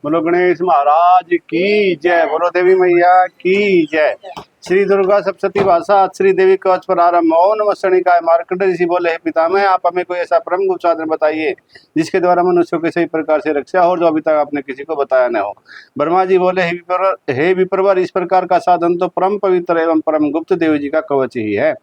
बोलो गणेश महाराज की जय। बोलो देवी मैया की जय। श्री दुर्गा सप्तशती भाषा श्री देवी कवच पर आरंभ। ओम नमः शनिकाय। मार्कंडेय ऋषि बोले, हे पितामह, आप हमें कोई ऐसा परम गुप्त साधन बताइए जिसके द्वारा मनुष्यों के सही प्रकार से रक्षा हो, जो अभी तक आपने किसी को बताया न हो। ब्रह्मा जी बोले, हे विप्रवर, इस प्रकार का साधन तो परम पवित्र एवं परम गुप्त देवी जी का कवच ही है।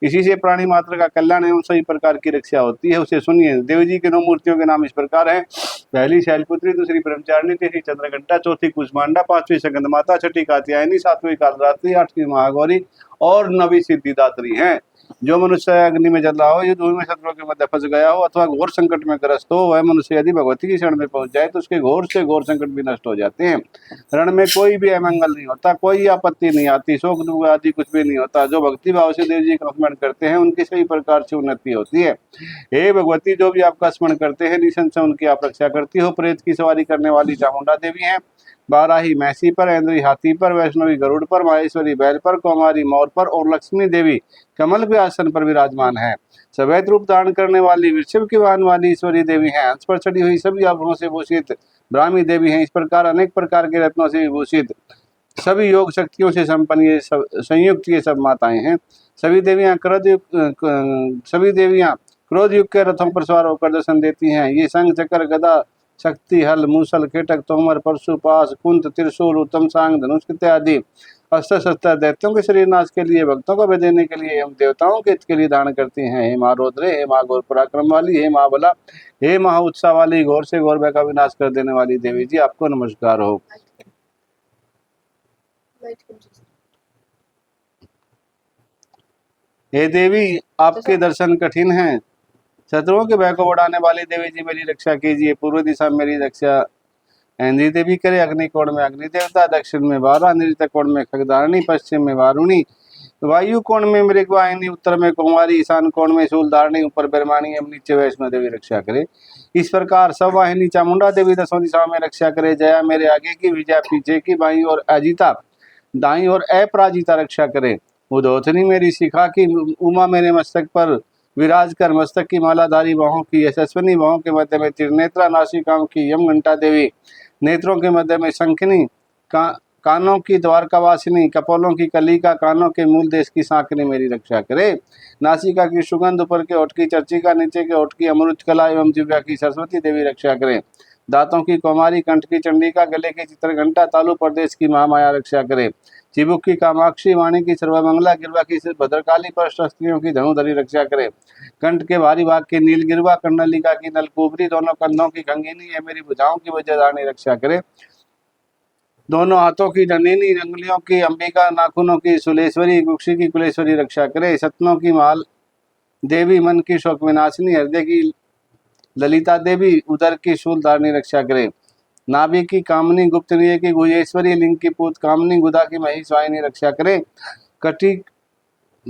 इसी से प्राणी मात्र का कल्याण एवं सही प्रकार की रक्षा होती है, उसे सुनिए। देवी जी के 9 मूर्तियों के नाम इस प्रकार है। पहली शैलपुत्री, दूसरी ब्रह्मचारिणी, तीसरी चंद्रघंटा, चौथी कुष्मांडा, पांचवी स्कंदमाता, छठी कात्यायनी, सातवीं कालरात्रि, आठवीं महागौरी और नवी सिद्धिदात्री हैं। जो मनुष्य अग्नि में जल रहा हो, युद्ध में शत्रुओं के मध्य फंस गया हो अथवा घोर संकट में ग्रस्त हो, वह मनुष्य यदि भगवती की शरण में पहुंच जाए तो उसके घोर से घोर संकट भी नष्ट हो जाते हैं। रण में कोई भी अमंगल नहीं होता, कोई आपत्ति नहीं आती, शोक दुख आदि कुछ भी नहीं होता। जो भक्ति भाव से देव जी का स्मरण करते हैं उनकी सही प्रकार से उन्नति होती है। हे भगवती, जो भी आपका स्मरण करते हैं निसंशय उनकी आप रक्षा करती हो। प्रेत की सवारी करने वाली चामुंडा देवी हैं। बाराही मैसी पर, इंद्री हाथी पर, वैष्णवी गरुड़ पर, माहेश्वरी बैल पर, कौमारी मोर पर और लक्ष्मी देवी कमल के आसन पर विराजमान है। सफेद रूप धारण करने वाली वृषभ की वाहन वाली ईश्वरी देवी हैं। हंस पर चढ़ी हुई सभी आभूषणों से भूषित ब्राह्मी देवी हैं। इस प्रकार अनेक प्रकार के रत्नों से विभूषित सभी योग शक्तियों से संपन्न ये सब संयुक्त ये सब माताएं हैं। सभी देवियां क्रोध युग के रथों पर सवार होकर दर्शन देती हैं। ये शंख चक्र गदा शक्ति हल मूसल केटक तोमर परशु पास कुंत त्रिशूल उत्तम सांग धनुष इत्यादि अस्त्र शस्त्र दैत्यों के शरीर नाश के लिए, भक्तों को भेजने देने के लिए एवं देवताओं के हित के लिए धारण करती हैं। हे माँ रौद्रे, हे माँ घोर पराक्रम वाली, हे माँ बला, हे महा उत्साह वाली, घोर से घोर भय का विनाश कर देने वाली देवी जी, आपको नमस्कार हो। हे देवी, आपके दर्शन कठिन हैं। शत्रुओं के भय को बढ़ाने वाली देवी जी, मेरी रक्षा कीजिए। पूर्व दिशा में मेरी रक्षा इंद्री देवी करे, अग्निकोण में अग्नि देवता, दक्षिण में वारा, नृत्य कोण में खगधारणी, पश्चिम में वारुणी, वायु कोण में मृगवाहिनी, उत्तर में कुमारी, ईशान कोण में शूलधारणी, ऊपर ब्रह्माणी एवं नीचे वैष्णो देवी रक्षा करे। इस प्रकार सब वाहिनी चामुंडा देवी 10 दिशाओं में रक्षा करे। जया मेरे आगे की, विजया पीछे की, बाई और अजिता दाई और अपराजिता रक्षा करे। उदोथनी मेरी शिखा की, उमा मेरे मस्तक पर विराज कर मस्तक की मालाधारी बाहों की, यशस्विनी बाहों के मध्य में त्रिनेत्रा नासिकाओं की यम घंटा देवी, नेत्रों के मध्य में शंखनी, कानों की द्वारकावासिनी, कपोलों की कलिका, कानों के मूल देश की सांकनी मेरी रक्षा करे। नासिका की सुगंध, ऊपर के ओठ की चर्चिका, नीचे के ओठ की अमृत कला एवं जिव्या की सरस्वती देवी रक्षा करे। दांतों की कौमारी, कंठ की चंडिका, गले की चित्रघंटा, तालु प्रदेश की महामाया रक्षा करे। चिबुक की कामाक्षी, वाणी की सर्वमंगला, गिरवा की भद्रकाली, पर स्त्रियों की धनुधरी रक्षा करे। कंठ के भारी भाग की नील गिरवा, कंडलिका की नलकुबरी, दोनों कंधों की खंगिनी है मेरी भुजाओं की वज्रधारणी रक्षा करे। दोनों हाथों की डंडीनी, अंगुलियों की अंबिका, नाखूनों की सुलेश्वरी, कुक्षी की कुलेश्वरी रक्षा करे। सतनों की माल देवी, मन की शोक विनाशिनी, हृदय की ललिता देवी, उदर की शूलधारणी रक्षा करे। नाभि की कामनी, गुप्तनीय की गुहेश्वरी, लिंग की पूत कामनी, गुदा की महिषवाहिनी रक्षा करे। कटी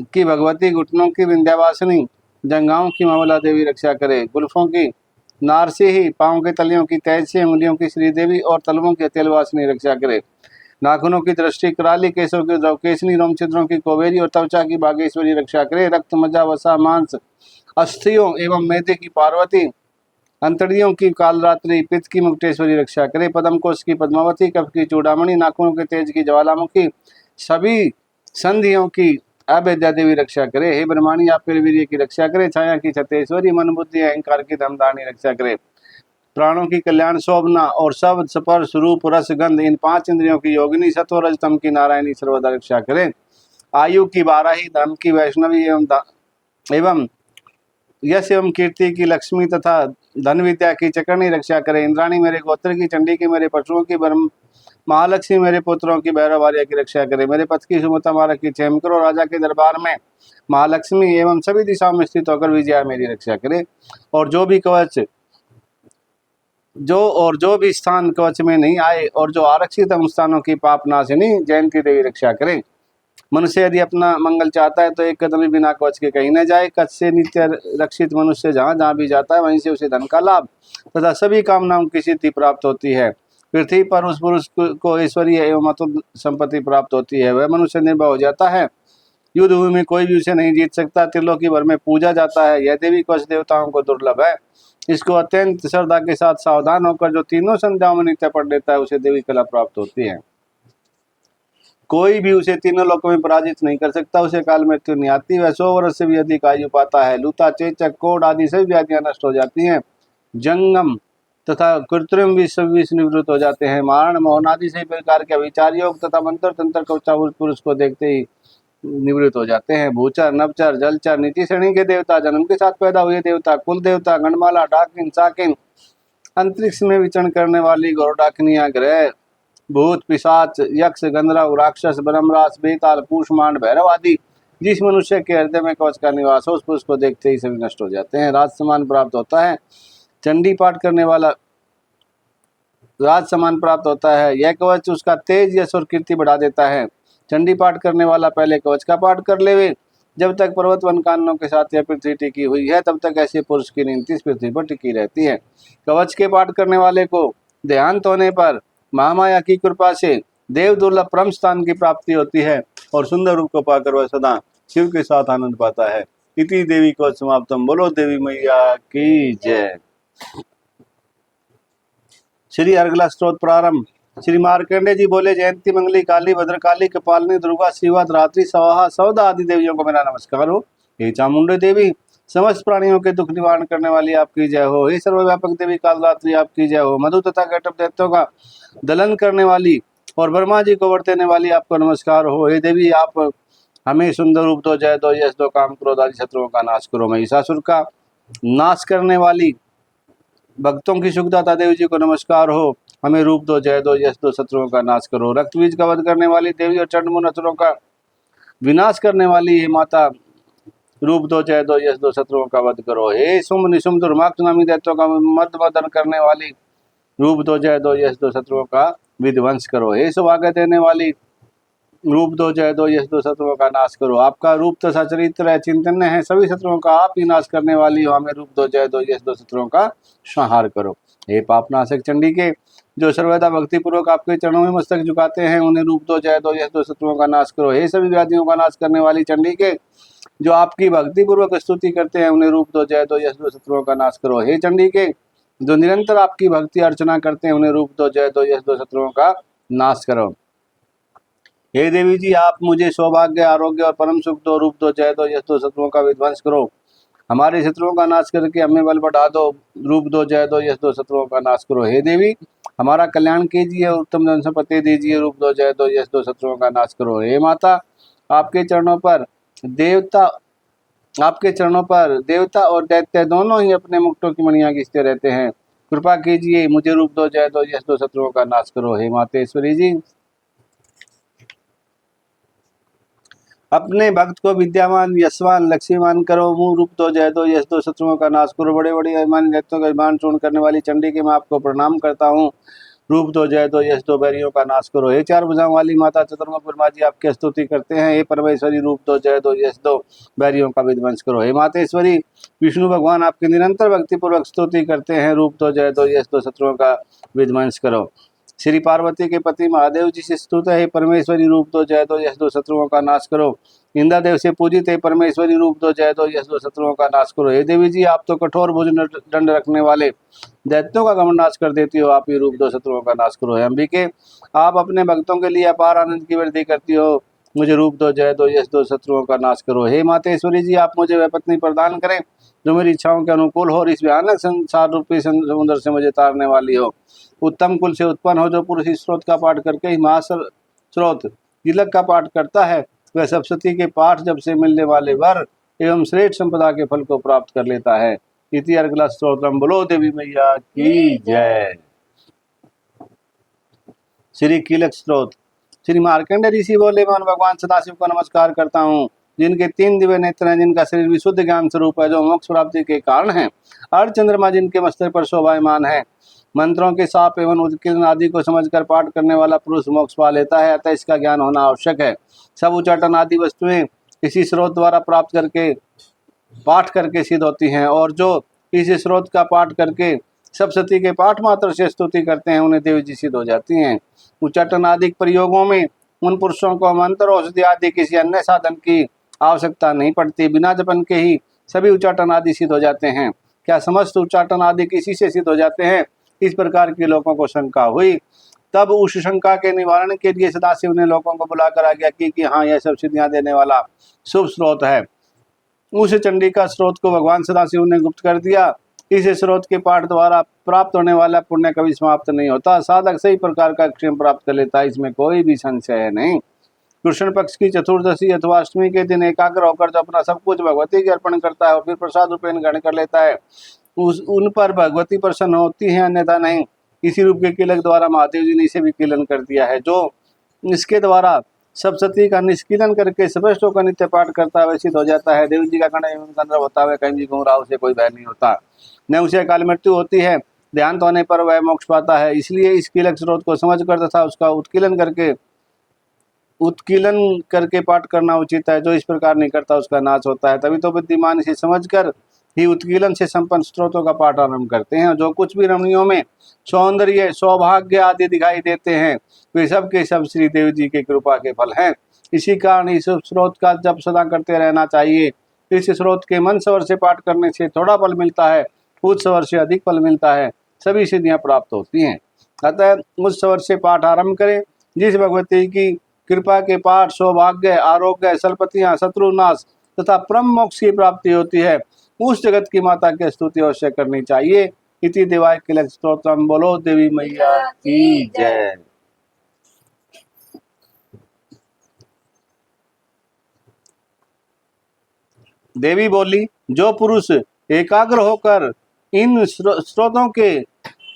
की भगवती, घुटनों की विंध्यावासिनी, जंघाओं की मामला देवी रक्षा करे। गुल्फों की नारसिही, पांव के तलियों की तैसी, उंगलियों की श्रीदेवी और तलवों की तेलवासिनी रक्षा करे। नाखूनों की दृष्टि कराली, केशों की द्रवकेशनी, रोम छिद्रों की कोवेरी और त्वचा की बागेश्वरी रक्षा करे। रक्त, मज्जा, वसा, मांस, अस्थियों एवं मेदे की पार्वती, अंतड़ियों की कालरात्रि, पित्त की मुक्तेश्वरी रक्षा करे। पद्म कोश की पद्मावती, कफ की चूड़ामणि, नाखूनों के तेज की ज्वालामुखी, सभी संधियों की अभेद्या देवी रक्षा करे। हे ब्रह्माणी, आप मेरे वीर्य की रक्षा करे। छाया की छतेश्वरी, मन बुद्धि अहंकार की धमधारणी रक्षा करे। प्राणों की कल्याण शोभना और शब्द स्पर्श रूप रस गंध, इन 5 इंद्रियों की योगिनी, सत्व रजतम की नारायणी सर्वदा रक्षा करे। आयु की बाराही, धर्म की वैष्णवी एवं यश एवं कीर्ति की लक्ष्मी तथा धन विद्या की चक्रणी रक्षा करे। इंद्राणी मेरे गोत्र की, चंडी की मेरे पशुओं की, महालक्ष्मी मेरे पुत्रों की, भैरव भार्या की रक्षा करे। मेरे पथ की सुमता मारक की क्षेम करो। राजा के दरबार में महालक्ष्मी एवं सभी दिशाओं में स्थित होकर विजया मेरी रक्षा करे। और जो भी स्थान कवच में नहीं आए और जो आरक्षित स्थानों की पाप नाशिनी जयंती देवी रक्षा करे। मनुष्य यदि अपना मंगल चाहता है तो एक कदम भी बिना कवच के कहीं न जाए। कच्छ से नित्य रक्षित मनुष्य जहाँ जहाँ भी जाता है वहीं से उसे धन का लाभ तथा सभी कामनाओं की सिद्धि प्राप्त होती है। पृथ्वी पर उस पुरुष को ऐश्वर्य एवं अतुल संपत्ति प्राप्त होती है। वह मनुष्य निर्भय हो जाता है। युद्ध भूमि में कोई भी उसे नहीं जीत सकता। त्रिलोकी भर में पूजा जाता है। यह देवी कवच देवताओं को दुर्लभ है। इसको अत्यंत श्रद्धा के साथ सावधान होकर जो तीनों संध्याओं में नित्य पढ़ लेता है उसे देवी कला प्राप्त होती है। कोई भी उसे तीनों लोकों में पराजित नहीं कर सकता, उसे काल मृत्यु नहीं आती। वह 100 वर्ष से भी अधिक आयु पाता है। लूता, चेचक, कोढ़ आदि सभी व्याधियां नष्ट हो जाती हैं। जंगम तथा कृत्रिम विष निवृत्त हो जाते हैं। मारण, मोहन आदि सभी प्रकार के विचार योग तथा मंत्र तंत्र कवचावृत पुरुष को देखते ही निवृत्त हो जाते हैं। भूचर, नवचर, जलचर, नीति श्रेणी के देवता, जन्म के साथ पैदा हुए देवता, कुल देवता, गणमाला, डाकिन, साकिन, अंतरिक्ष में विचरण करने वाली गौरडाकिनियां, ग्रह, भूत, पिशाच, यक्ष, गंधर्व, राक्षस, ब्रह्मराज, बेताल, कूष्मांड, भैरव आदि जिस मनुष्य के हृदय में कवच का निवास हो उस पुरुष को देखते ही सभी नष्ट हो जाते हैं। राज सम्मान प्राप्त होता है। चंडी पाठ करने वाला राज सम्मान प्राप्त होता है। यह कवच उसका तेज, यश और कीर्ति बढ़ा देता है। चंडी पाठ करने वाला पहले कवच का पाठ कर लेवे। जब तक पर्वत वन काननों के साथ यह पृथ्वी टिकी हुई है तब तक ऐसे पुरुष की नीति इस पृथ्वी पर टिकी रहती है। कवच के पाठ करने वाले को देहांत होने पर महामाया की कृपा से देव दुर्लभ परम स्थान की प्राप्ति होती है और सुंदर रूप को पाकर वह सदा शिव के साथ आनंद पाता है। इति देवी कवच समाप्तम। बोलो देवी मैया की जय। श्री अर्गला स्तोत्र प्रारंभ। श्री मार्कंडे जी बोले, जयंती मंगली काली, भद्रकाली, कपालिनी, दुर्गा, शिवा, रात्रि, स्वाहा, सौदा आदि देवियों को मेरा नमस्कार हो। हे चामुंडे देवी, समस्त प्राणियों के दुख निवारण करने वाली आपकी जय हो। हे सर्वव्यापक देवी कालरात्रि आपकी जय हो। मधु तथा घटप दैत्यों का दलन करने वाली और ब्रह्मा जी को वर्तेने वाली आपको नमस्कार हो। हे देवी, आप हमें सुंदर रूप दो, जय दो, यश दो, काम क्रोध आदि शत्रुओं का नाश करो। महिषासुर का नाश करने वाली भक्तों की सुखदाता देवी जी को नमस्कार हो। हमें रूप दो, जय दो, यश दो, शत्रुओं का नाश करो। रक्त बीज का वध करने वाली देवी और चंडमुंड असुरों का विनाश करने वाली हे माता, रूप दो, जय दो, यश दो, शत्रुओं का वध करो। हे शुंभ निशुंभ दुर्मार्ग नामी दैत्यों का मद मदन करने वाली, रूप दो, जय दो, यश दो, शत्रुओं का विध्वंस करो। हे सौभाग्य देने वाली, रूप दो, जय दो, यश दो, शत्रुओं का नाश करो। आपका रूप तथा चरित्र है, चिंतन है, सभी शत्रुओं का आप ही नाश करने वाली हो। हमें रूप दो, जय दो, यश दो, शत्रुओं का संहार करो। हे पापनाशक चंडी के, जो सर्वदा भक्ति पूर्वक आपके चरणों में मस्तक झुकाते हैं, उन्हें रूप दो, जय दो, यश दो, शत्रुओं का नाश करो। हे सभी व्याधियों का नाश करने वाली चंडी के, जो आपकी भक्ति पूर्वक स्तुति करते हैं, उन्हें रूप दो, जय दो, यश दो, शत्रुओं का नाश करो। हे चंडी के, जो निरंतर आपकी भक्ति अर्चना करते हैं, उन्हें रूप दो, जय दो, यश दो, शत्रुओं का नाश करो। हे देवी जी, आप मुझे सौभाग्य, आरोग्य और परम सुख दो, रूप दो, जय दो, यश दो, शत्रुओं का विध्वंस करो। हमारे शत्रुओं का नाश करके हमें बल बढ़ा दो, रूप दो, जय दो, यश दो, शत्रुओं का नाश करो। हे देवी, हमारा कल्याण कीजिए, उत्तम धन संपत्ति दीजिए, रूप दो, जय दो, यश दो, शत्रुओं का नाश करो। हे माता, आपके चरणों पर देवता और दैत्य दोनों ही अपने मुक्तों की मणियां खींचते रहते हैं। कृपा कीजिए, मुझे रूप दो, जय दो, यश दो, शत्रुओं का नाश करो। हे मातेश्वरी जी, अपने भक्त को विद्यावान, यशवान, लक्ष्मीवान करो। मुँह रूप दो, जय दो, यश दो, शत्रुओं का नाश करो। बड़े बड़े अभिमानी दैत्यों का अभिमान चूर्ण करने वाली चंडी के मैं आपको प्रणाम करता हूँ। रूप दो, जय दो, यश दो, बैरियों का नाश करो। हे चार भुजाओं वाली माता चतुर्मुख ब्रह्मा जी आपकी स्तुति करते हैं। हे परमेश्वरी, रूप दो, जय दो, यश दो, बैरियों का विध्वंस करो। हे मातेश्वरी, विष्णु भगवान आपकी निरंतर भक्ति पूर्वक स्तुति करते हैं। रूप दो, जय दो, यश दो, शत्रुओं का विध्वंस करो। श्री पार्वती के पति महादेव जी से स्तुत है। परमेश्वरी, रूप दो, जय दो, यश दो, शत्रुओं का नाश करो। इंद्रदेव से पूजित है। परमेश्वरी, रूप दो, जय दो, यश दो, शत्रुओं का नाश करो। हे देवी जी, आप तो कठोर भुज दंड रखने वाले दैत्यों का गमन नाश कर देती हो। आप ही रूप दो, शत्रुओं का नाश करो। हे अंबिके, आप अपने भक्तों के लिए अपार आनंद की वृद्धि करती हो। मुझे रूप दो, जय दो, यश दो, शत्रुओं का नाश करो। हे मातेश्वरी जी, आप मुझे वह पत्नी प्रदान करें जो मेरी इच्छाओं के अनुकूल हो और इस भयानक संसार रूपी समुद्र से मुझे तारने वाली हो। उत्तम कुल से उत्पन्न हो, जो पुरुष इस स्रोत का पाठ करके ही महास्रोत तिलक का पाठ करता है, वह सप्तशती के पाठ जब से मिलने वाले वर एवं श्रेष्ठ संपदा के फल को प्राप्त कर लेता है। इति अर्गला स्तोत्रम। बोलो देवी मैया की जय। श्री कीलक स्तोत्र। श्री मार्कंडे ऋषि बोले, मैं भगवान सदाशिव को नमस्कार करता हूँ, जिनके 3 दिव्य नेत्र हैं, जिनका शरीर विशुद्ध ज्ञान स्वरूप है, जो मोक्ष प्राप्ति के कारण है। अर्ध चंद्रमा जिनके मस्तक पर शोभायमान है। मंत्रों के साप एवं उद्कीर्ण आदि को समझकर पाठ करने वाला पुरुष मोक्ष पा लेता है, अतः इसका ज्ञान होना आवश्यक है। सब उच्चाटन आदि वस्तुएं इसी स्रोत द्वारा प्राप्त करके पाठ करके सिद्ध होती हैं, और जो इस स्रोत का पाठ करके सप्तशती के पाठ मात्र से स्तुति करते हैं, उन्हें देवी जी सिद्ध हो जाती हैं। उच्चाटन आदि प्रयोगों में उन पुरुषों को मंत्र, औषधि आदि किसी अन्य साधन की आवश्यकता नहीं पड़ती। बिना जपन के ही सभी उच्चाटन आदि सिद्ध हो जाते हैं। क्या समस्त उच्चाटन आदि किसी से सिद्ध हो जाते हैं? इस प्रकार के लोगों को शंका हुई। तब उस शंका के निवारण के लिए सदाशिव ने लोगों को बुलाकर आज्ञा की कि हाँ, यह सब सिद्धियां देने वाला शुभ स्रोत है। उस चंडिका स्रोत को भगवान सदाशिव ने गुप्त कर दिया। इस स्रोत के पाठ द्वारा प्राप्त होने वाला पुण्य कभी समाप्त नहीं होता। साधक सही प्रकार का क्षेम प्राप्त कर लेता है, इसमें कोई भी संशय नहीं। कृष्ण पक्ष की चतुर्दशी अथवा अष्टमी के दिन एकाग्र होकर जो अपना सब कुछ भगवती के अर्पण करता है और फिर प्रसाद रूपेण ग्रहण कर लेता है, उन पर भगवती प्रसन्न होती है, अन्यथा नहीं। इसी रूप के किलक द्वारा महादेव जी ने इसे भी किलन कर दिया है। जो इसके द्वारा सप्तशती का निष्कीलन करके स्पष्ट होकर नित्य पाठ करता है, सिद्ध हो जाता है। देव जी का गंधर्व होता है, कहीं भी घूम रहा, उसे कोई भय नहीं होता, न उसे अकाल मृत्यु होती है। ध्यान होने पर वह मोक्ष पाता है। इसलिए इस कीलक स्रोत को समझ कर तथा उसका उत्कीलन करके पाठ करना उचित है। जो इस प्रकार नहीं करता उसका नाश होता है। तभी तो बुद्धिमान इसे समझकर ही उत्कीलन से संपन्न स्रोतों का पाठ आरंभ करते हैं। जो कुछ भी रमणियों में सौंदर्य, सौभाग्य आदि दिखाई देते हैं, वे सब के सब श्री देव जी की कृपा के फल हैं। इसी कारण इस स्रोत का जप सदा करते रहना चाहिए। इस स्रोत के मन सवर से पाठ करने से थोड़ा फल मिलता है, उस सवर से अधिक फल मिलता है, सभी सिद्धियां प्राप्त होती हैं। अतः उस सवर से पाठ आरंभ करें जिस भगवती की कृपा के पाठ सौभाग्य, आरोग्य, सलपतियां, शत्रुनाश तथा परम मोक्ष की प्राप्ति होती है। उस जगत की माता की स्तुति अवश्य करनी चाहिए। इति देवाय किलक स्तोत्रम। बोलो देवी मैया की जय। देवी बोली, जो पुरुष एकाग्र होकर इन स्रोतों के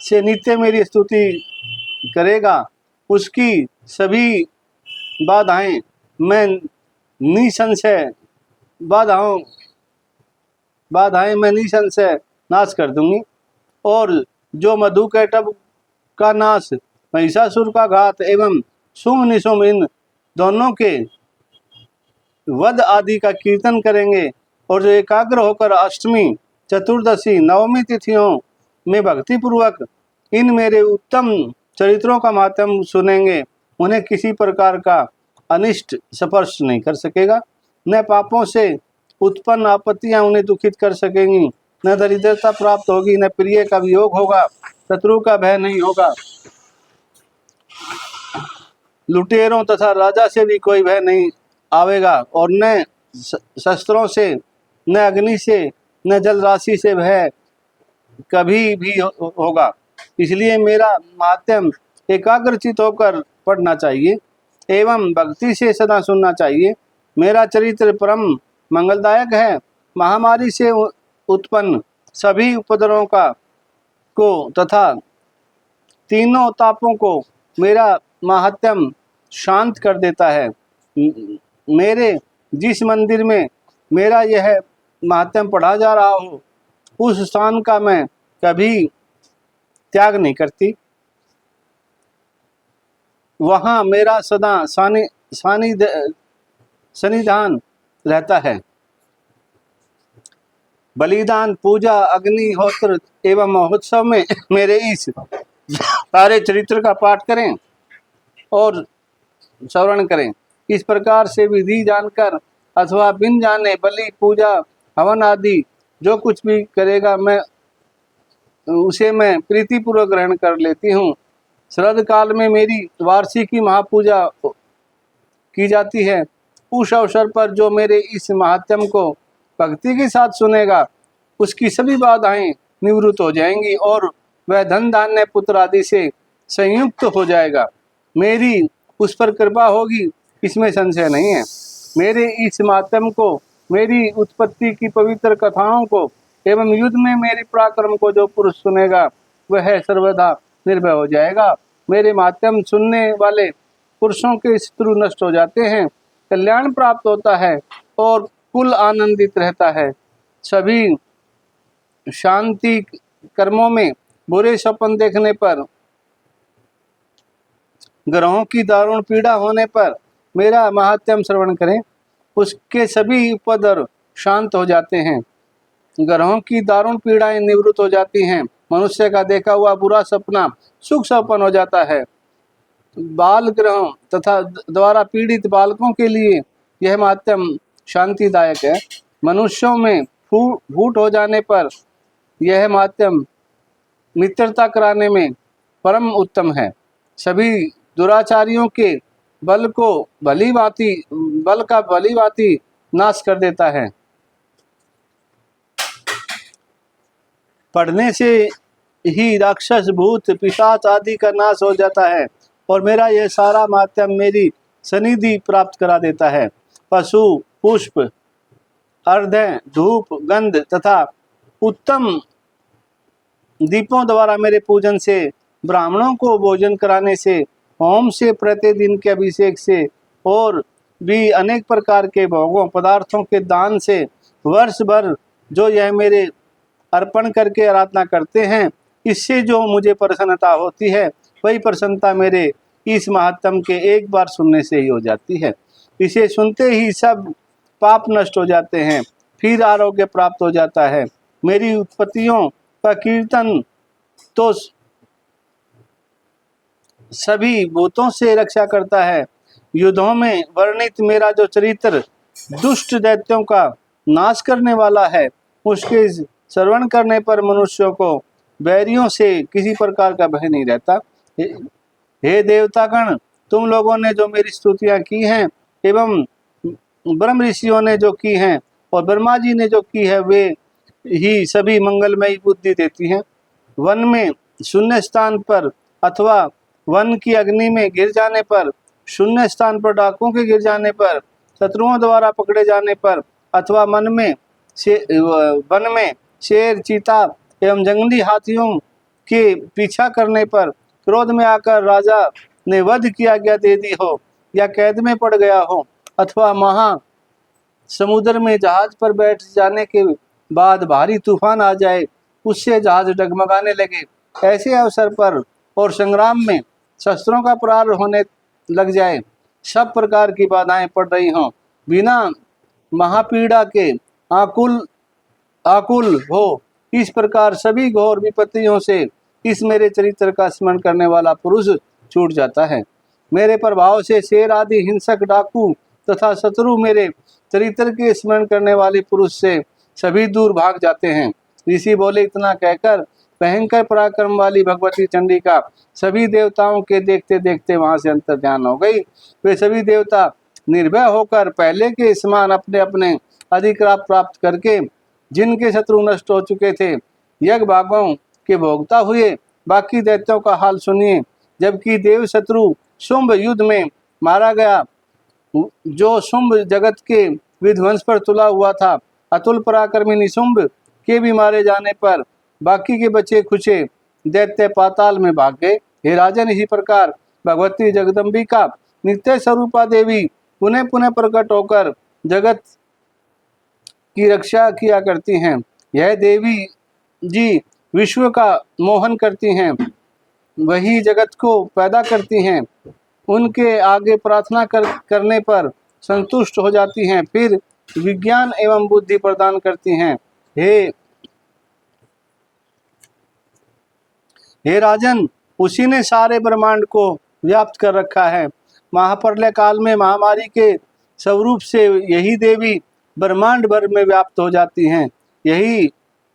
से नित्य मेरी स्तुति करेगा, उसकी सभी बाधाएं मैं निसंशय बाधाएं मैं निसंशय नाश कर दूंगी। और जो मधुकैटभ का नाश, महिषासुर का घात एवं शुंभ निशुंभ इन दोनों के वध आदि का कीर्तन करेंगे, और जो एकाग्र होकर अष्टमी, चतुर्दशी, नवमी तिथियों में भक्ति पूर्वक इन मेरे उत्तम चरित्रों का माध्यम सुनेंगे, उन्हें किसी प्रकार का अनिष्ट स्पर्श नहीं कर सकेगा। न पापों से उत्पन्न आपत्तियां उन्हें दुखित कर सकेंगी, न दरिद्रता प्राप्त होगी, न प्रिय का वियोग होगा, शत्रु का भय नहीं होगा, लुटेरों तथा राजा से भी कोई भय नहीं आवेगा, और न शस्त्रों से, न अग्नि से, न जल राशि से भय कभी भी होगा। इसलिए मेरा माध्यम एकाग्रचित होकर पढ़ना चाहिए एवं भक्ति से सदा सुनना चाहिए। मेरा चरित्र परम मंगलदायक है। महामारी से उत्पन्न सभी उपद्रवों को तथा तीनों तापों को मेरा महात्म्य शांत कर देता है। मेरे जिस मंदिर में मेरा यह महात्म्य पढ़ा जा रहा हो, उस स्थान का मैं कभी त्याग नहीं करती। वहाँ मेरा सदा सन्निधान रहता है। बलिदान, पूजा, अग्निहोत्र एवं महोत्सव में मेरे इस सारे चरित्र का पाठ करें और श्रवण करें। इस प्रकार से विधि जानकर अथवा बिन जाने बलि, पूजा, हवन आदि जो कुछ भी करेगा, मैं उसे प्रीतिपूर्वक ग्रहण कर लेती हूँ। शरद काल में मेरी वार्षिकी महापूजा की जाती है। उस अवसर पर जो मेरे इस महात्म्य को भक्ति के साथ सुनेगा, उसकी सभी बाधाएं निवृत्त हो जाएंगी और वह धन धान्य पुत्र आदि से संयुक्त हो जाएगा। मेरी उस पर कृपा होगी, इसमें संशय नहीं है। मेरे इस महात्म्य को, मेरी उत्पत्ति की पवित्र कथाओं को एवं युद्ध में मेरे पराक्रम को जो पुरुष सुनेगा, वह सर्वदा निर्भय हो जाएगा। मेरे माध्यम सुनने वाले पुरुषों के शत्रु नष्ट हो जाते हैं, कल्याण प्राप्त होता है और कुल आनंदित रहता है। सभी शांति कर्मों में बुरे स्वप्न देखने पर, ग्रहों की दारुण पीड़ा होने पर मेरा महात्म्य श्रवण करें, उसके सभी उपद्रव शांत हो जाते हैं। ग्रहों की दारुण पीड़ाएं निवृत्त हो जाती हैं। मनुष्य का देखा हुआ बुरा सपना सुख सपन हो जाता है। बाल ग्रहों तथा द्वारा पीड़ित बालकों के लिए यह महात्म्य शांतिदायक है। मनुष्यों में फूट हो जाने पर यह माध्यम मित्रता कराने में परम उत्तम है। सभी दुराचारियों के बल का भली भांति नाश कर देता है। पढ़ने से ही राक्षस, भूत, पिशाच आदि का नाश हो जाता है और मेरा यह सारा माध्यम मेरी सनिधि प्राप्त करा देता है। पशु, पुष्प, अर्घ्य, धूप, गंध तथा उत्तम दीपों द्वारा मेरे पूजन से, ब्राह्मणों को भोजन कराने से, होम से, प्रतिदिन के अभिषेक से और भी अनेक प्रकार के भोगों पदार्थों के दान से वर्ष भर जो यह मेरे अर्पण करके आराधना करते हैं, इससे जो मुझे प्रसन्नता होती है वही प्रसन्नता मेरे इस महात्म के एक बार सुनने से ही हो जाती है। इसे सुनते ही सब पाप नष्ट हो जाते हैं, फिर आरोग्य प्राप्त हो जाता है। मेरी उत्पत्तियों का कीर्तन तो सभी भूतों से रक्षा करता है। युद्धों में वर्णित मेरा जो चरित्र दुष्ट दैत्यों का नाश करने वाला है, उसके श्रवण करने पर मनुष्यों को बैरियों से किसी प्रकार का भय नहीं रहता। हे देवतागण, तुम लोगों ने जो मेरी स्तुतियां की हैं एवं ब्रह्म ऋषियों ने जो की हैं और ब्रह्मा जी ने जो की है, वे ही सभी मंगलमयी बुद्धि देती हैं। वन में शून्य स्थान पर अथवा वन की अग्नि में गिर जाने पर, शून्य स्थान पर डाकुओं के गिर जाने पर, शत्रुओं द्वारा पकड़े जाने पर अथवा वन में शेर, चीता एवं जंगली हाथियों के पीछा करने पर, क्रोध में आकर राजा ने वध किया गया दे दी हो या कैद में पड़ गया हो, अथवा महा समुद्र में जहाज पर बैठ जाने के बाद भारी तूफान आ जाए, उससे जहाज डगमगाने लगे, ऐसे अवसर पर और संग्राम में शस्त्रों का प्रहार होने लग जाए, सब प्रकार की बाधाएं पड़ रही हों, बिना महापीड़ा के आकुल हो, इस प्रकार सभी घोर विपत्तियों से इस मेरे चरित्र का स्मरण करने वाला पुरुष छूट जाता है। मेरे प्रभाव से शेर आदि हिंसक, डाकू तथा शत्रु मेरे चरित्र के स्मरण करने वाले पुरुष से सभी दूर भाग जाते हैं। ऋषि बोले, इतना कहकर भयंकर पराक्रम वाली भगवती चंडिका सभी देवताओं के देखते देखते वहां से अंतर्ध्यान हो गई। वे सभी देवता निर्भय होकर पहले के समान अपने अपने अधिकार प्राप्त करके, जिनके शत्रु नष्ट हो चुके थे, यज्ञ भागों के भोगता हुए। बाकी दैत्यों का हाल सुनिए। जबकि देव शत्रु शुंभ युद्ध में मारा गया, जो शुंभ जगत के विध्वंस पर तुला हुआ था, अतुल पराक्रमी निशुंभ के भी मारे जाने पर बाकी के बचे खुचे दैत्य पाताल में भाग गए। हे राजन, इसी प्रकार भगवती जगदम्बिका नित्य स्वरूपा देवी पुनः पुनः प्रकट होकर जगत की रक्षा किया करती हैं। यह देवी जी विश्व का मोहन करती हैं, वही जगत को पैदा करती हैं। उनके आगे प्रार्थना करने पर संतुष्ट हो जाती हैं, फिर विज्ञान एवं बुद्धि प्रदान करती हैं। हे राजन, उसी ने सारे ब्रह्मांड को व्याप्त कर रखा है। महाप्रलय काल में महामारी के स्वरूप से यही देवी ब्रह्मांड भर में व्याप्त हो जाती हैं।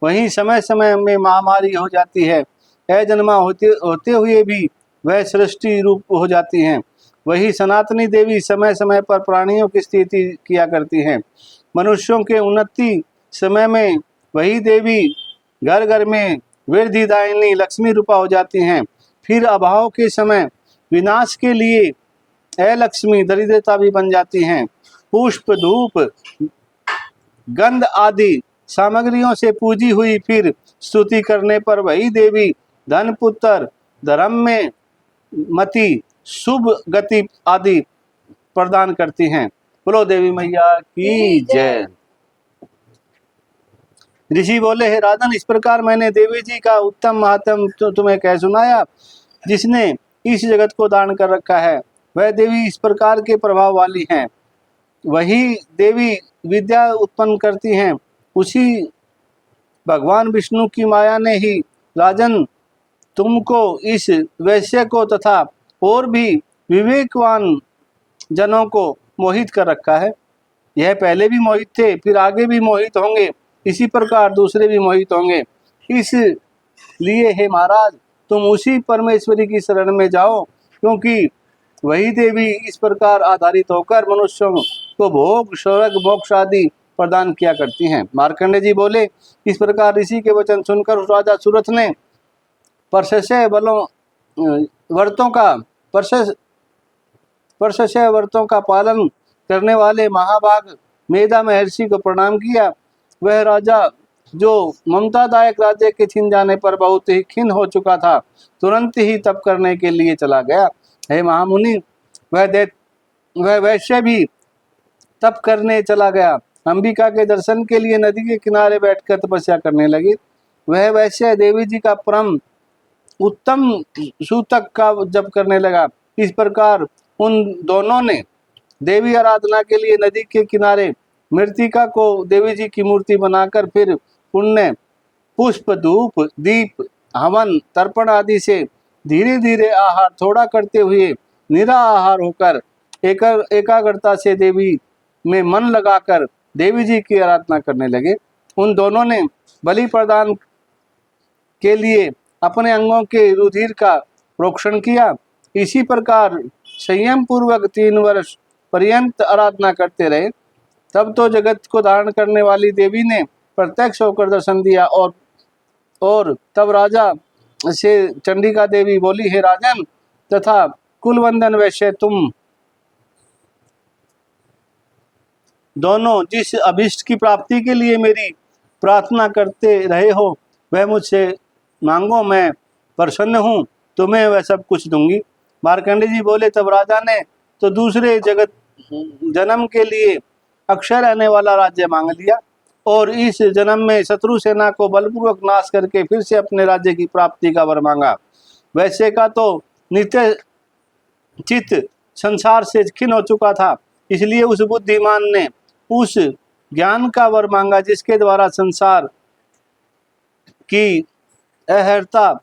वही समय समय में महामारी हो जाती है। अजन्मा होते हुए भी वह सृष्टि रूप हो जाती हैं। वही सनातनी देवी समय समय पर प्राणियों की स्थिति किया करती हैं। मनुष्यों के उन्नति समय में वही देवी घर घर में वृद्धिदायिनी लक्ष्मी रूपा हो जाती हैं। फिर अभाव के समय विनाश के लिए अलक्ष्मी दरिद्रता भी बन जाती हैं। पुष्प, धूप, गंध आदि सामग्रियों से पूजी हुई फिर स्तुति करने पर वही देवी धन, पुत्र, धर्म में मति, शुभ गति आदि प्रदान करती हैं। बोलो देवी मैया की जय। ऋषि बोले, हे राजन, इस प्रकार मैंने देवी जी का उत्तम महात्म तुम्हें कह सुनाया। जिसने इस जगत को दान कर रखा है, वह देवी इस प्रकार के प्रभाव वाली हैं। वही देवी विद्या उत्पन्न करती हैं। उसी भगवान विष्णु की माया ने ही राजन तुमको, इस वैश्य को तथा और भी विवेकवान जनों को मोहित कर रखा है। यह पहले भी मोहित थे, फिर आगे भी मोहित होंगे, इसी प्रकार दूसरे भी मोहित होंगे। इसलिए हे महाराज, तुम उसी परमेश्वरी की शरण में जाओ, क्योंकि वही देवी इस प्रकार आधारित होकर मनुष्यों को भोग, स्वर्ग, मोक्ष आदि प्रदान किया करती हैं। मार्कंडे जी बोले, इस प्रकार ऋषि के वचन सुनकर उस राजा सूरथ ने परशय बलों व्रतों का परशय व्रतों का पालन करने वाले महाभाग मेधा महर्षि को प्रणाम किया। वह राजा जो ममतादायक राज्य के छिन जाने पर बहुत ही खिन्न हो चुका था, तुरंत ही तप करने के लिए चला गया। हे महामुनि, वह वैश्य भी तप करने चला गया। अंबिका के दर्शन के लिए नदी के किनारे बैठकर तपस्या करने लगी। वह वैश्य देवी जी का परम उत्तम सूतक का जप करने लगा। इस प्रकार उन दोनों ने देवी आराधना के लिए नदी के किनारे मृतिका को देवी जी की मूर्ति बनाकर फिर पुण्य पुष्प, धूप, दीप, हवन, तर्पण आदि से धीरे धीरे आहार थोड़ा करते हुए निराहार होकर एकाग्रता से देवी में मन लगाकर देवी जी की आराधना करने लगे। उन दोनों ने बलि प्रदान के लिए अपने अंगों के रुधिर का प्रोक्षण किया। इसी प्रकार संयम पूर्वक 3 वर्ष पर्यंत आराधना करते रहे। तब तो जगत को धारण करने वाली देवी ने प्रत्यक्ष होकर दर्शन दिया और तब राजा से चंडिका देवी बोली, हे राजन तथा कुलवंदन वैश्य, तुम दोनों जिस अभिष्ट की प्राप्ति के लिए मेरी प्रार्थना करते रहे हो, वह मुझसे मांगो, मैं प्रसन्न हूँ, तुम्हें वह सब कुछ दूंगी। मार्कंडे जी बोले, तब राजा ने तो दूसरे जगत जन्म के लिए अक्षय रहने वाला राज्य मांग लिया और इस जन्म में शत्रु सेना को बलपूर्वक नाश करके फिर से अपने राज्य की प्राप्ति का वर मांगा। वैसे का तो नित्य चित्त संसार से खिन्न हो चुका था, इसलिए उस बुद्धिमान ने उस ज्ञान का वर मांगा जिसके द्वारा संसार की अहर्ता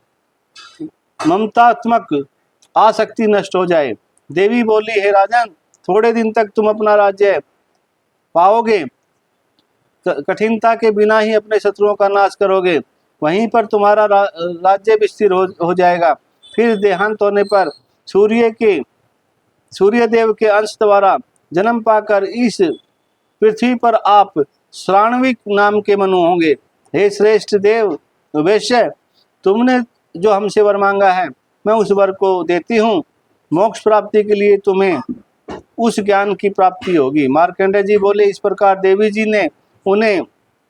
ममतात्मक आसक्ति नष्ट हो जाए। देवी बोली, हे राजन, थोड़े दिन तक तुम अपना राज्य पाओगे, कठिनता के बिना ही अपने शत्रुओं का नाश करोगे, वहीं पर तुम्हारा राज्य भी स्थिर हो जाएगा। फिर देहांत होने पर सूर्यदेव के अंश द्वारा जन्म पाकर इस पृथ्वी पर आप श्राणविक नाम के मनु होंगे। हे श्रेष्ठ देव वैश्य, तुमने जो हमसे वर मांगा है, मैं उस वर को देती हूँ। मोक्ष प्राप्ति के लिए तुम्हें उस ज्ञान की प्राप्ति होगी। मार्कंडे जी बोले, इस प्रकार देवी जी ने उन्हें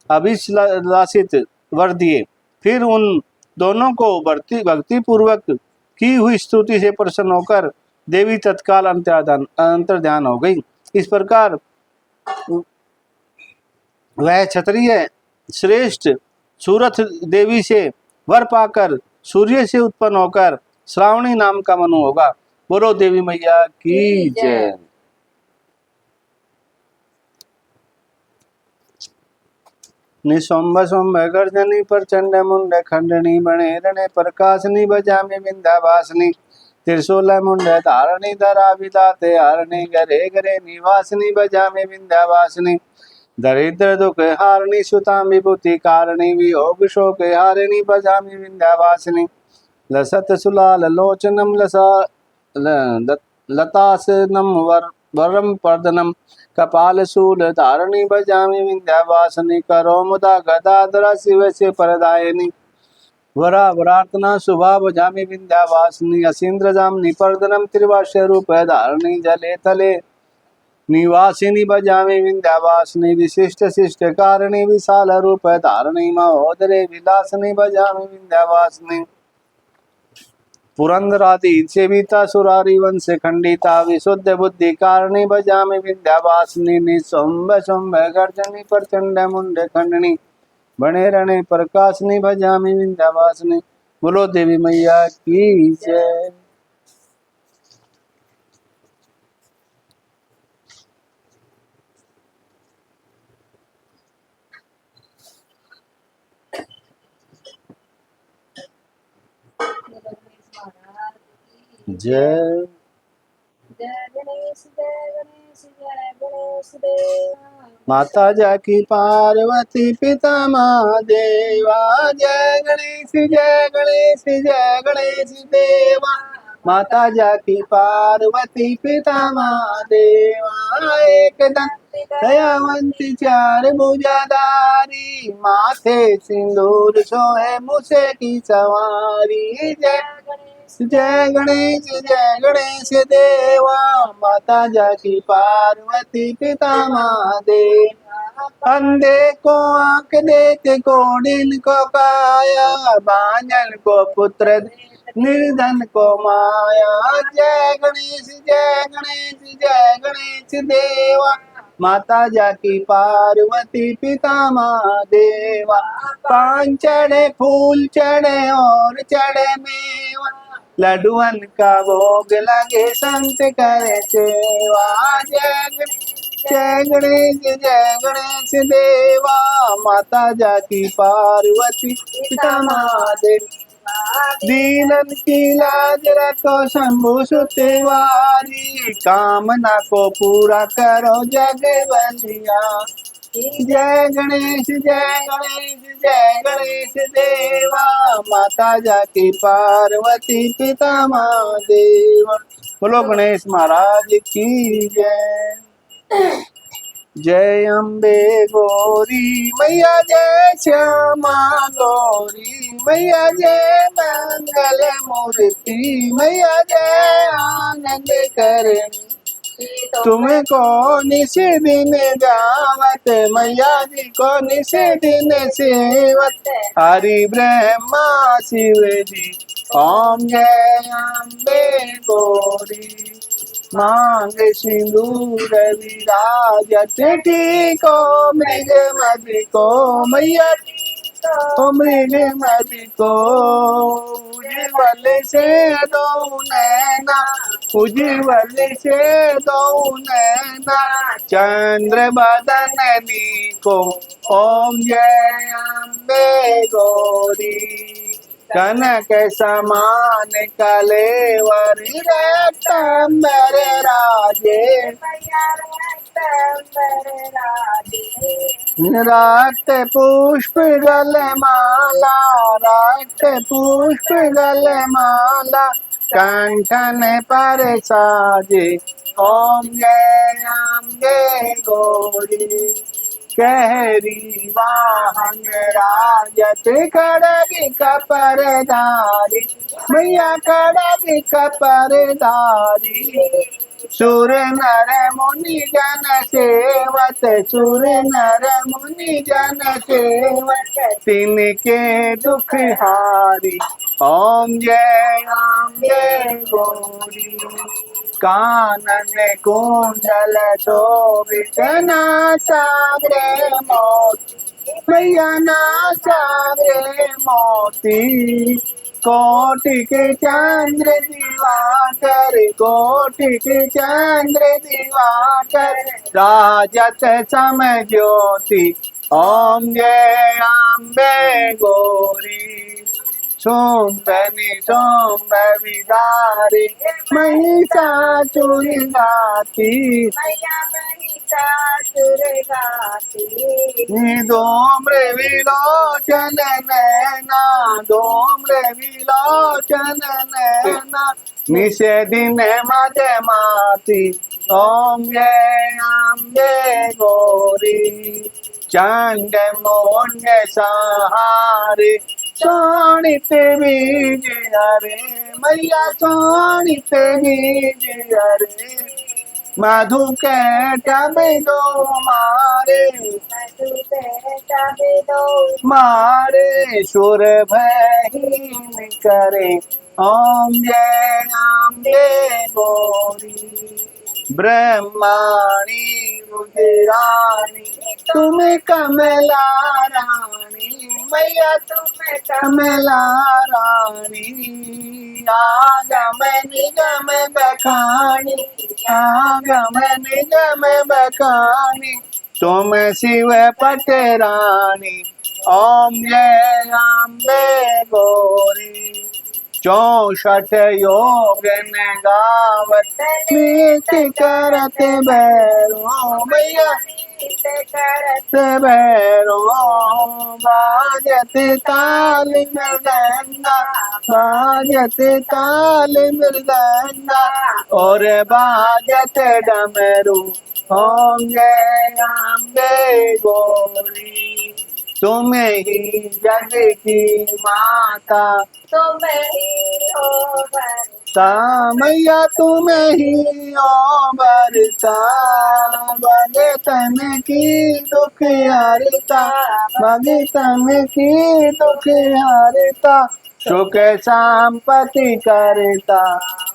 अभिलाषित वर दिए। फिर उन दोनों को भक्ति पूर्वक की हुई स्तुति से प्रसन्न होकर देवी तत्काल अंतर्ध्यान हो गई। इस प्रकार वह क्षत्रिय श्रेष्ठ सूरथ देवी से वर पाकर सूर्य से उत्पन्न होकर श्रावणी नाम का मनु होगा। बोलो देवी मैया की जय। निशुंभ शुंभ गर्जनी प्रचंड मुंड खंडनी बणे रणे प्रकाशनी बजामी विंध्यावासिनी त्रिशूल मुंड धारणी धरा विदाते हारणी गरे गरे निवासिनी बजामी विंध्यावासिनी दरिद्र दुख हारणी सुतां विभूति कारणी वियोग शोक हारिणी बजामी विंध्यावासिनी लसत सुलाल लोचनम लतासनम वरम पर्दनम कपाल शूल धारणी बजामी विंध्यावासिनी करो मुदा गदाधरा शिव से परदायिनी वरा वरार्तना शुभा बजामी विंध्यावासिनी असीन्द्र जामनी पर्दनम त्रिवास्य रूप धारणी जले तले निवासिनी बजामी विंध्यावासिनी विशिष्ट शिष्ट कारिणी विशाल रूप धारणी महोदरे विलासिनी बजामी विंध्यावासिनी पुरंदरादि सेविता सुरारी वंश खंडिता विशुद्ध बुद्धि कारिणी बजामी विंध्यावासिनी निशुंभ शुंभ गर्जनी प्रचंड मुंड खंडनी बणे रणे प्रकाशनी बजामी विंध्यावासिनी। बोलो देवी मैया की जय। जय। जय गणेश जय गणेश जय गणेश देवा। माता जाकी पार्वती पिता महादेवा। जय गणेश जय गणेश जय गणेश देवा। माता जाकी पार्वती पिता महादेवा। एक दंत दयावंती चार भुजाधारी। माथे सिंदूर सोहे मूसे की सवारी। जय गणेश जय गणेश देवा। माता जाकी पार्वती पिता महादेव। अंधे को आंख देते, कोढ़िन को काया, बांझन को पुत्र निर्धन को माया। जय गणेश जय गणेश जय गणेश देवा। माता जाकी पार्वती पिता महादेवा। पान चढ़े फूल चढ़े और चढ़े मेवा। लड्डुअन का भोग लगे संत करे सेवा। जय गणेश जय गणेश देवा। माता जाकी पार्वती पिता महादेव। दीनन की लाज रखो शंभु सुतेवारी। कामना को पूरा करो जग बलिया। जय गणेश जय गणेश जय गणेश देवा। माता जाकी पार्वती पिता महादेव। बोलो गणेश महाराज की जय। जय अम्बे गौरी मैया जय श्यामा गौरी मैया। जय मंगल मूर्ति मैया। जय आनंद करणी तुमको निश दिन गावत मैया जी को निश दिन सेवत। हरि ब्रह्मा शिव जी ओम जय अम्बे गौरी। मांग सिंदूर विराजत ठीक मृग मद को मैया। मृग मद को उज्ज्वल से दो नैना। उज्ज्वल से दो नैना। चंद्र बदन को ओम जय अम्बे गौरी। कनक समान कलेवर रक्तंबर राजे। रक्त पुष्प गलमाला। रक्त पुष्प गलमाला। कंठन पर साजे ओम जय अम्बे गौरी। कहरी वाहन राजत खड़ग कपरधारी मैया। खड़ग कपरधारी। सुर नर मुनि जन सेवत। सुर नर मुनि जन सेवत। तिनके दुख हारी ओम जय अम्बे गौरी। कानन कुंडल शोभित नासाग्रे मोती मैया। नासाग्रे मोती। कोटिक चंद्र दिवाकर। कोटिक चंद्र दिवाकर। राजत सम ज्योति ओम जय अम्बे गौरी। सोम्बनी सोम्ब विदारी महिषासुर गाती। धूम्र विलोचन नैना। धूम्र विलोचन नैना। निषेधिन मद माती ओम जय अम्बे गौरी। चंड मोंड सहारे सोनित बीज हरे मैया। सोनित बीज हरे। मधु के टब दो मारे। मारे सुर भहीन करे ओम जय अम्बे गौरी। ब्रह्माणी रुद्राणी तुम कमला रानी मैया। तुम कमला रानी। आगम निगम बखानी। आगम निगम बखानी। तुम शिव पटरानी ओम जय अम्बे गौरी। 64 योगन गावत नीत करत भैरो मैया करत भैरो बाजत ताल मृदंगा बाजत ताल मृदंगा और बाजत डमरू ओम जय अम्बे गौरी तुम्हें ही जग की माता तुम्हें ही हो ता मैया तुम्हें ही ओ बरता भगतन की दुख हरता भगतन की दुख हरता सुख संपत्ति करता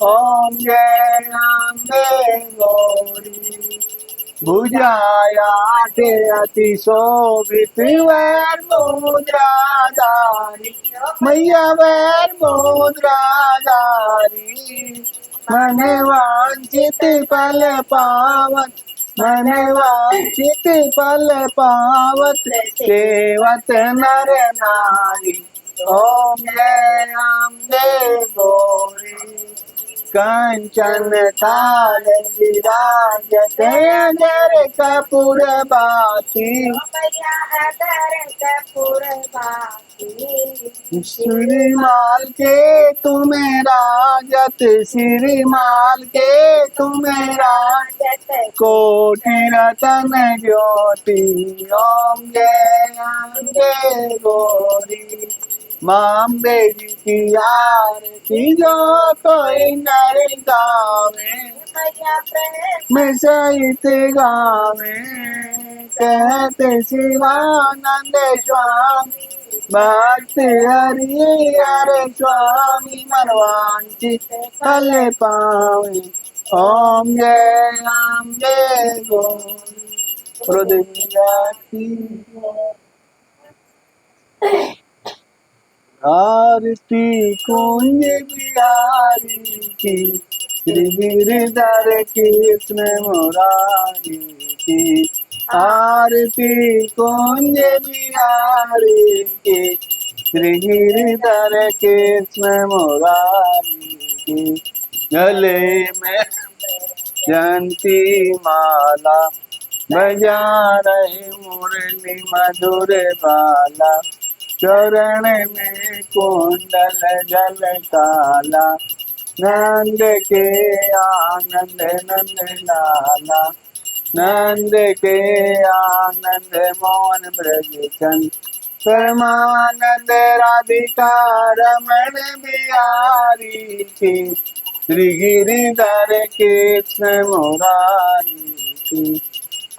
ओम जय अम्बे गौरी भुजाया अति शोभित वैर मुद्राधारी मैया वैर मुद्राधारी मन वांछित फल पावत मन वांछित फल पावत सेवत नर नारी ओम जय अम्बे गौरी कंचन थाल विराजत अजर कपूर बाती श्रीमाल के तुम्हें राजत श्रीमाल के तुम्हें राजत कोटि रतन ज्योति ओम जय अम्बे गौरी माम्बे जी की आरती जो कोई नर गावे मैं सहित गावे कहते शिवानंद स्वामी भक्त हरि हरे स्वामी मनवांचित फल पावे ओम जय अम्बे गौरी हृदय आरती कुंज बिहारी की श्री गिरधर कृष्ण मुरारी की आरती कुंज बिहारी की श्री गिरधर कृष्ण मुरारी की गले में जयंती माला बजा रहे मुरली मधुर बाला चरण में कुंडल जल काला नंद के आनंद नंद लाला नंद के आनंद मोहन ब्रजचंद परमानंद राधिका रमण बिहारी की श्री गिरिधर कृष्ण मुरारी की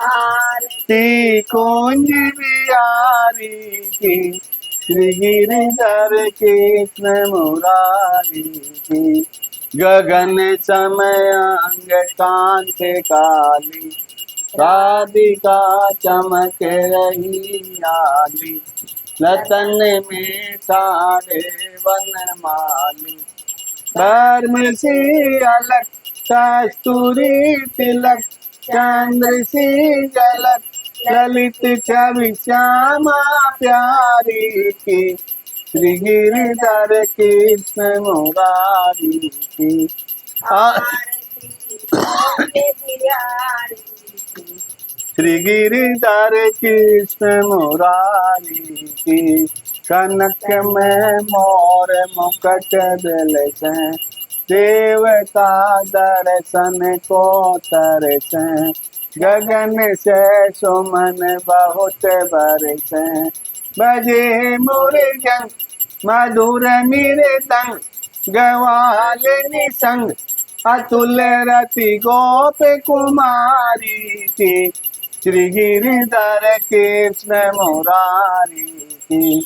आरती कुंज बिहारी की श्री गिरिधर कृष्ण मुरारी की गगन समय अंग कांत काली राधिका चमक रही आली लतन में सारे वनमाली धर्म से अलग कस्तूरी तिलक चंद्र से जलक ललित छवि श्यामा प्यारी की श्री गिरिधर कृष्ण मुरारी की श्री गिरिधर कृष्ण मुरारी की कनक में मोर मुकुट बिलसे देवता दर्शन को तरसे गगन से सुमन बहुत बरसे बजे मुरजन मधुर मृदंग गवाल निसंग अतुल रति गोप कुमारी की श्री गिरिधर कृष्ण मुरारी की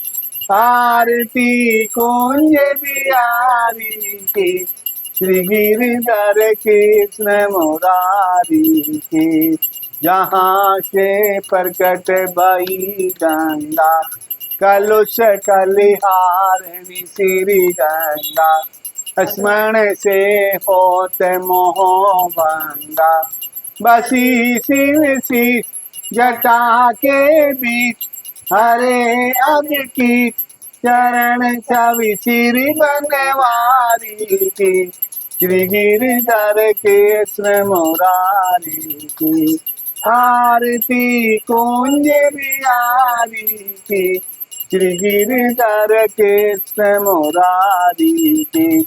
आरती कुंज बिहारी की श्री गिरिधर कृष्ण मुरारी की जहाँ से प्रकट भई गंगा कलुष कलिहारिणी श्री गंगा स्मरण से होत मोह भंगा बसी शिव सी जटा के बीच हरे अब की चरण छवि श्री बनवारी की, श्री गिरधर कृष्ण मुरारी की। आरती कुंज बिहारी की, श्री गिरधर कृष्ण मुरारी की।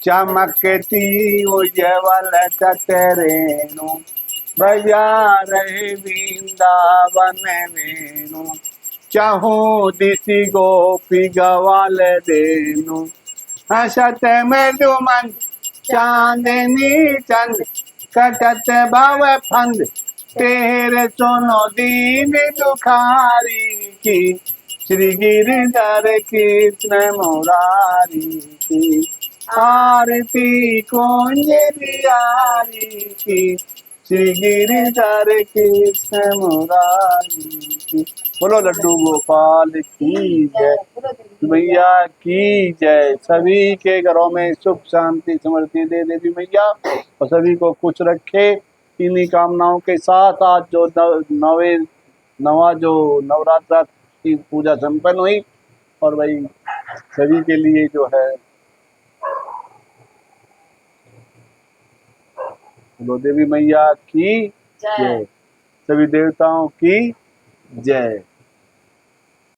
चमकती उज्ज्वल कतरेणु, बजा रहे वृंदावन वेणु। चाहूं दिशि गोपी गवाल देनु, हसत मृदुमंद चांदनी चंद। कटत भव फंद, तेरे सुनो दीन दुखारी की, श्री गिरधर कृष्ण मुरारी की। आरती कुंज बिहारी की, श्री गिरधर कृष्ण मुरारी की। बोलो लड्डू गोपाल की जय, मैया की जय। सभी के घरों में सुख शांति समृद्धि दे देवी मैया, और सभी को खुश रखे। इन्हीं कामनाओं के साथ आज जो नवा जो नवरात्रा की पूजा संपन्न हुई, और भाई सभी के लिए जो है बोलो देवी मैया की जय, सभी देवताओं की जय।